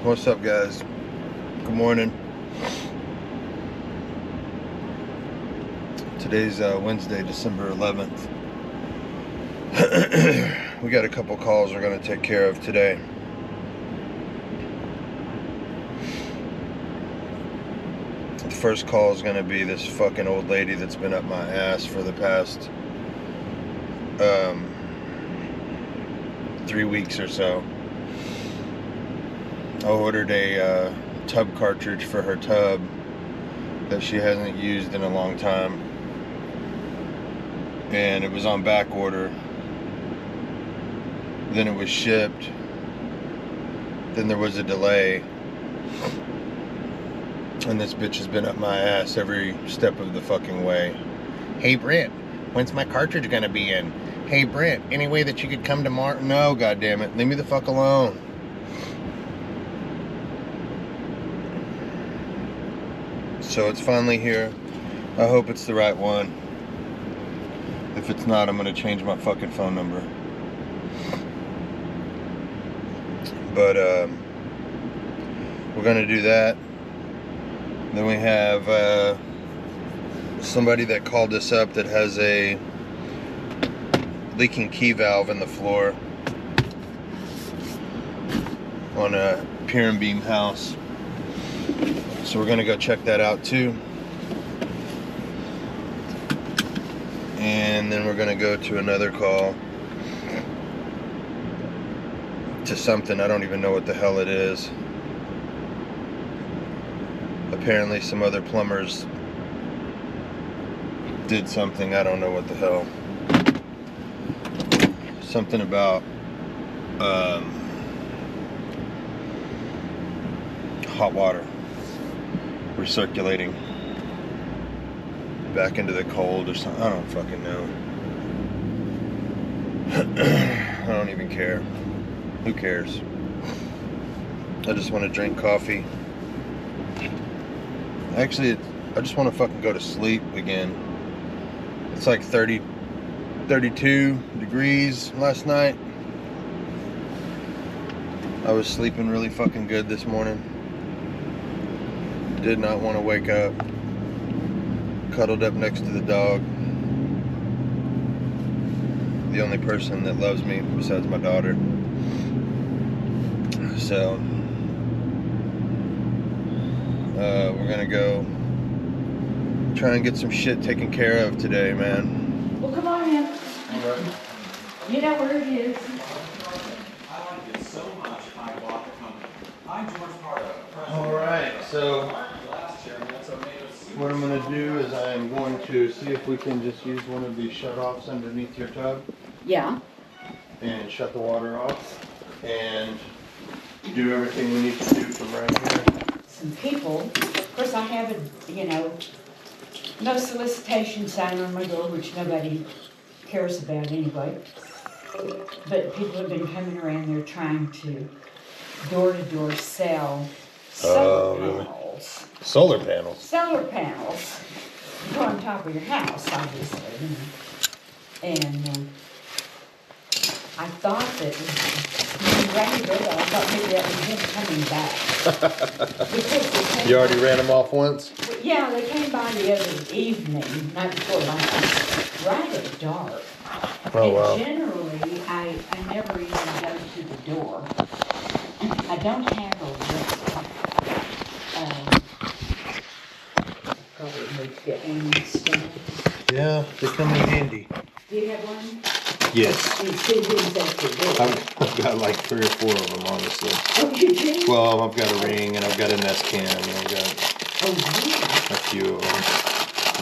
What's up, guys? Good morning. Today's Wednesday, December 11th. We got a couple calls we're going to take care of today. The first call is going to be this fucking old lady that's been up my ass for the past 3 weeks or so. I ordered a tub cartridge for her tub that she hasn't used in a long time, and it was on back order. Then it was shipped. Then there was a delay, and this bitch has been up my ass every step of the fucking way. Hey Brent, when's my cartridge gonna be in? Hey Brent, any way that you could come tomorrow? No, goddammit, leave me the fuck alone. So it's finally here. I hope it's the right one. If it's not, I'm gonna change my fucking phone number. But we're gonna do that. Then we have somebody that called us up that has a leaking key valve in the floor on a pier and beam house. So we're gonna go check that out too. And then we're gonna go to another call to something, I don't even know what the hell it is. Apparently some other plumbers did something, I don't know what the hell. Something about hot water recirculating back into the cold or something. I don't fucking know. I don't even care. Who cares? I just want to drink coffee. Actually, I just want to fucking go to sleep again. It's like 32 degrees last night. I was sleeping really fucking good this morning. Did not want to wake up. Cuddled up next to the dog. The only person that loves me besides my daughter. So we're gonna go try and get some shit taken care of today, man. Well, come on in. All right. You know where it is. I like it so much, I bought the company. I'm George Pardo. All right. So what I'm gonna do is I'm going to see if we can just use one of these shut-offs underneath your tub Yeah. and shut the water off and do everything we need to do from right here. Some people, of course I have no solicitation sign on my door, which nobody cares about anyway. But people have been coming around there trying to door-to-door sell solar panels. Solar panels. Solar panels go on top of your house, obviously. You know. And I thought that when you rang the doorbell, I thought maybe that was him coming back. Because You already ran them off once? Yeah, they came by the other evening, night before last, right at dark. Oh, wow. And generally, I never even go to the door. I don't have a whistle. Probably need to get one installed. Yeah, they come in handy. Do you have one? Yes. You see who's at the door. I've got like 3 or 4 of them, honestly. Oh, you do? Well, I've got a ring and I've got a Nest Cam and I've got Oh, yeah. a few of them.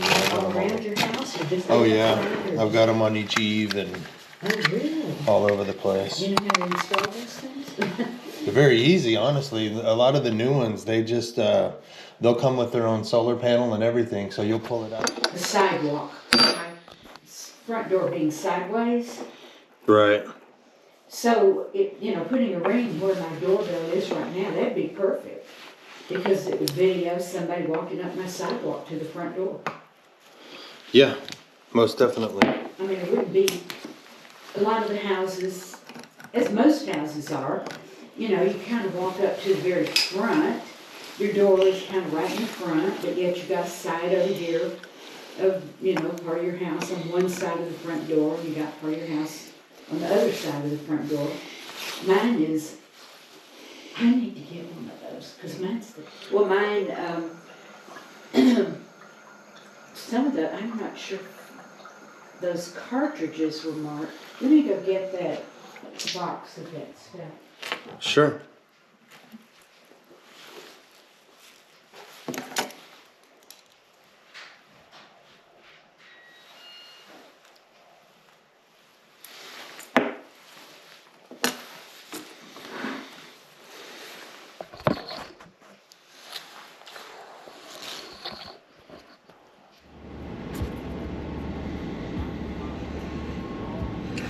Yeah, I got All 'em around all. your house or just? Oh yeah, outside, or I've got them on each eave and Oh, really? all over the place. You know how to install those things? They're very easy, honestly. A lot of the new ones, they just, they'll come with their own solar panel and everything, so you'll pull it out. The sidewalk. Front door being sideways. Right. So, putting a ring where my doorbell is right now, that'd be perfect. Because it would video somebody walking up my sidewalk to the front door. Yeah, most definitely. I mean, it wouldn't be, a lot of the houses, as most houses are, you know, you kind of walk up to the very front. Your door is kind of right in the front, but yet you got a side over here of, you know, part of your house on one side of the front door, and you got part of your house on the other side of the front door. Mine is, I need to get one of those, because mine's the, well, mine, some of the, I'm not sure, those cartridges were marked. Let me go get that box of that stuff. Sure.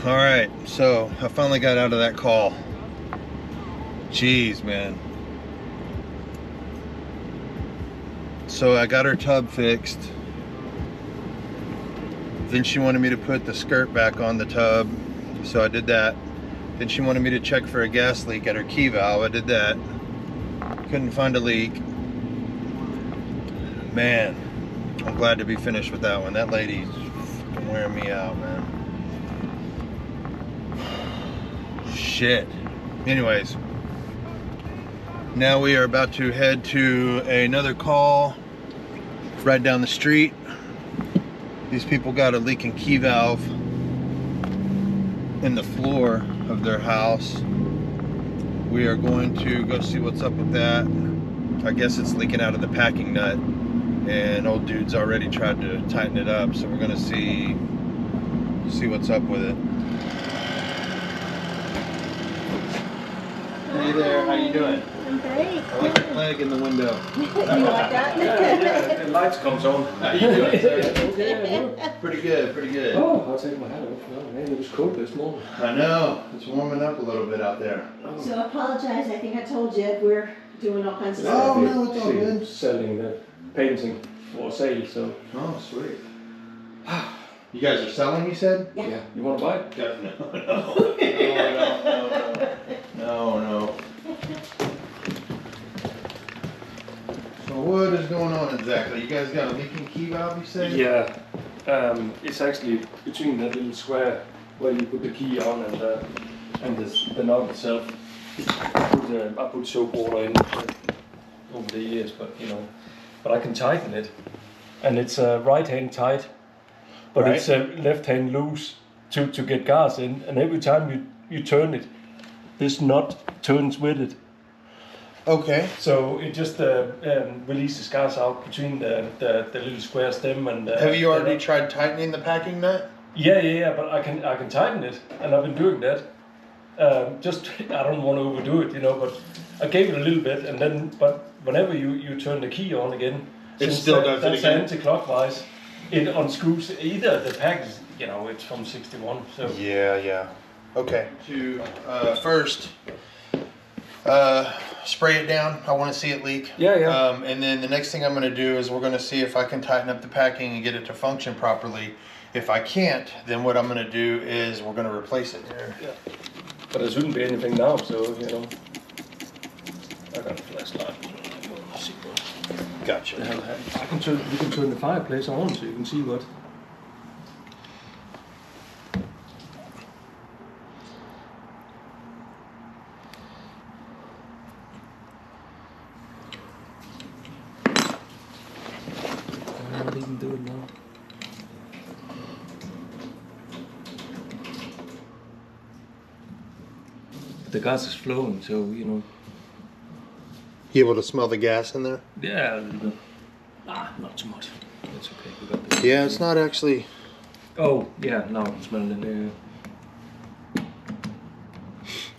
All right, so I finally got out of that call. Jeez, man. So I got her tub fixed. Then she wanted me to put the skirt back on the tub, so I did that. Then she wanted me to check for a gas leak at her key valve. I did that. Couldn't find a leak. Man, I'm glad to be finished with that one. That lady's fucking wearing me out, man. Shit. Anyways, now we are about to head to another call right down the street. These people got a leaking key valve in the floor of their house. We are going to go see what's up with that. I guess it's leaking out of the packing nut, and old dude's already tried to tighten it up, so we're gonna see what's up with it. Hey there, how you doing? I'm great. I like your leg in the window. You like that? Yeah, the lights comes on. How you doing, sir? Okay, Pretty good, pretty good. oh, I'll take my hat off. No, man, it was cold this morning. I know, it's warming up a little bit out there. So I apologize, I think I told you we're doing all kinds of Oh, stuff. no, it's all good. Selling the painting for sale, so. Oh, sweet. You guys are selling, you said? Yeah. You want to buy it? No. So what is going on exactly? You guys got a leaking key valve, you said? Yeah. It's actually between that little square where you put the key on and the knob itself. I put soap water in over the years, but I can tighten it, and it's right hand tight, but Right. it's left hand loose to get gas in, and every time you turn it, this nut turns with it. Okay. So it just releases gas out between the little square stem and. Have you already tried tightening the packing nut? Yeah, but I can tighten it, and I've been doing that. Just I don't want to overdo it, but I gave it a little bit, and then but whenever you turn the key on again, It since still does it that's again? anti-clockwise, it unscrews either the package. It's from '61, so. Yeah. Okay. To first spray it down. I want to see it leak. Yeah. And then the next thing I'm going to do is we're going to see if I can tighten up the packing and get it to function properly. If I can't, then what I'm going to do is we're going to replace it here. Yeah. But there shouldn't be anything now, so I got a flashlight. Gotcha. You can turn the fireplace on so you can see what. I'm not even do it now. The gas is flowing, so You able to smell the gas in there? yeah, a little bit. Not too much. It's okay. We got this. Yeah, it's not actually. Oh, yeah. Now I'm smelling it.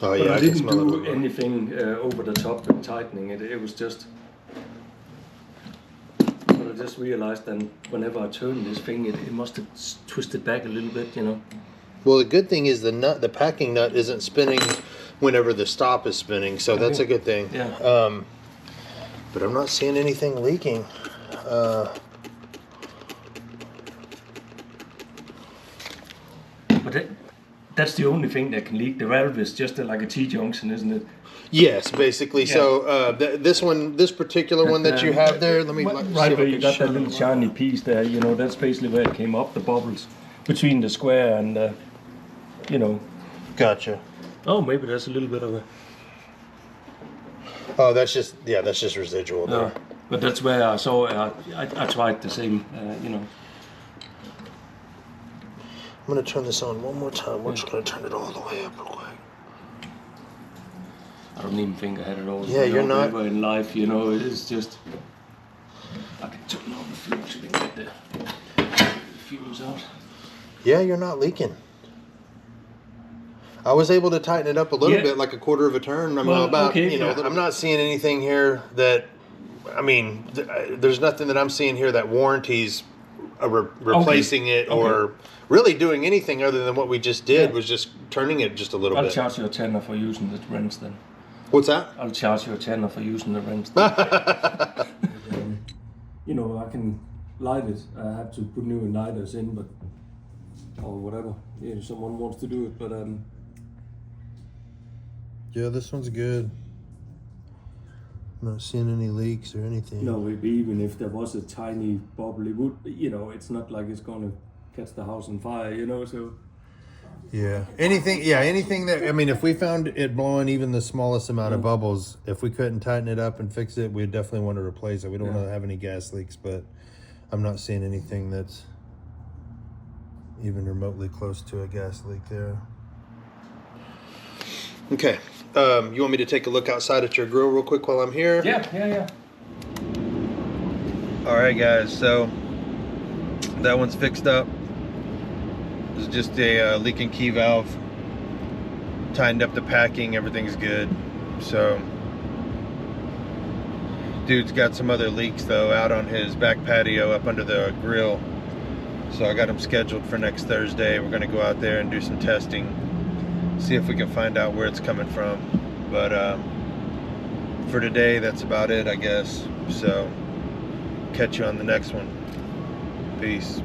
Oh But yeah, I I can didn't smell do it. anything over the top with tightening it. It was just. But I just realized then whenever I turn this thing, it must have twisted back a little bit, Well, the good thing is the packing nut isn't spinning whenever the stop is spinning, so that's a good thing. Yeah. But I'm not seeing anything leaking. But That's the only thing that can leak. The valve is just like a T-junction, isn't it? Yes, basically. Yeah. So this particular one that you have there, let me Right see if where I you can got show that little it. shiny piece there, you know, that's basically where it came up, the bubbles between the square and, you know. Gotcha. Oh, maybe there's a little bit of a... Oh, that's just residual there. But that's where I saw, I tried the same, you know. I'm gonna turn this on one more time. We're just gonna turn it all the way up real quick. I don't even think I had it all. Yeah, you're not. In life, you know, it is just. I can turn on the fumes so we can get the fumes out. Yeah, you're not leaking. I was able to tighten it up a little bit, like a quarter of a turn. I'm I'm not seeing anything here that. I mean, there's nothing that I'm seeing here that warranties replacing it or really doing anything other than what we just did was just turning it just a little bit. I'll charge you a tenner for using the wrench then. What's that? I'll charge you a tenner for using the wrench. You know, I can light it. I have to put new lighters in, but or whatever. Yeah, if someone wants to do it, but Yeah, this one's good. I'm not seeing any leaks or anything. no, even if there was a tiny bubble, it would. You know, it's not like it's gonna catch the house on fire. You know, so. Yeah. Anything that, I mean, if we found it blowing even the smallest amount of bubbles, if we couldn't tighten it up and fix it, we'd definitely want to replace it. We don't want to have any gas leaks, but I'm not seeing anything that's even remotely close to a gas leak there. Okay. You want me to take a look outside at your grill real quick while I'm here? Yeah. All right, guys. So that one's fixed up. It's just a leaking key valve. Tightened up the packing, everything's good. So, dude's got some other leaks though out on his back patio up under the grill. So I got him scheduled for next Thursday. We're gonna go out there and do some testing. See if we can find out where it's coming from. But for today, that's about it, I guess. So, catch you on the next one. Peace.